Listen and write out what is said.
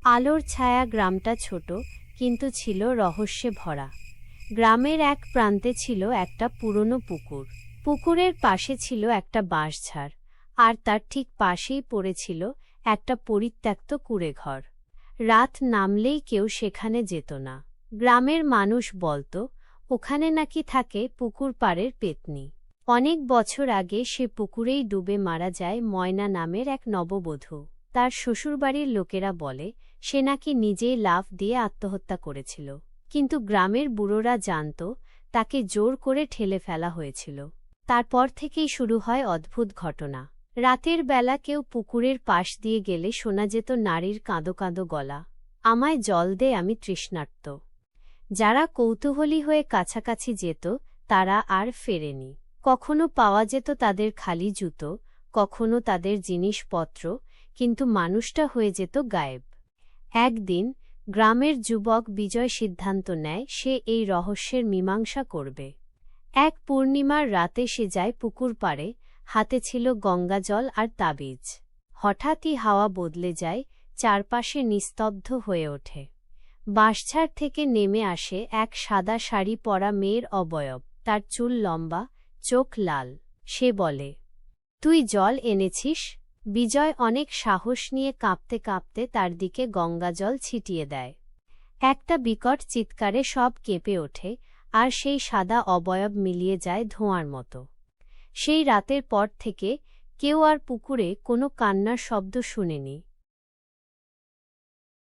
আলোর ছায়া গ্রামটা ছোট, কিন্তু ছিল রহস্যে ভরা। গ্রামের এক প্রান্তে ছিল একটা পুরনো পুকুর। পুকুরের পাশে ছিল একটা বাঁশঝাড়, আর তার ঠিক পাশেই পড়েছিল একটা পরিত্যক্ত কুঁড়েঘর। রাত নামলেই কেউ সেখানে যেত না। গ্রামের মানুষ বলত, ওখানে নাকি থাকে পুকুর পাড়ের পেত্নী। অনেক বছর আগে সে পুকুরেই ডুবে মারা যায় ময়না নামের এক নববধূ। তার শ্বশুরবাড়ির লোকেরা বলে সে নাকি নিজেই লাফ দিয়ে আত্মহত্যা করেছিল, কিন্তু গ্রামের বুড়োরা জানত তাকে জোর করে ঠেলে ফেলা হয়েছিল। তারপর থেকেই শুরু হয় অদ্ভুত ঘটনা। রাতের বেলা কেউ পুকুরের পাশ দিয়ে গেলে শোনা যেত নারীর কাঁদো কাঁদো গলা, আমায় জল দে, আমি তৃষ্ণার্ত। যারা কৌতূহলী হয়ে কাছাকাছি যেত তারা আর ফেরেনি। কখনো পাওয়া যেত তাদের খালি জুতো, কখনো তাদের জিনিসপত্র, কিন্তু মানুষটা হয়ে যেত গায়েব। একদিন গ্রামের যুবক বিজয় সিদ্ধান্ত নেয় সে এই রহস্যের মীমাংসা করবে। এক পূর্ণিমার রাতে সে যায় পুকুর পাড়ে, হাতে ছিল গঙ্গাজল আর তাবিজ। হঠাৎই হাওয়া বদলে যায়, চারপাশে নিস্তব্ধ হয়ে ওঠে। বাঁশঝাড় থেকে নেমে আসে এক সাদা শাড়ি পরা মেয়ের অবয়ব। তার চুল লম্বা, চোখ লাল। সে বলে, তুই জল এনেছিস? বিজয় অনেক সাহস নিয়ে কাঁপতে কাঁপতে তার দিকে গঙ্গাজল ছিটিয়ে দেয়। একটা বিকট চিৎকারে সব কেঁপে ওঠে, আর সেই সাদা অবয়ব মিলিয়ে যায় ধোঁয়ার মতো। সেই রাতের পর থেকে কেউ আর পুকুরে কোনো কান্নার শব্দ শুনেনি।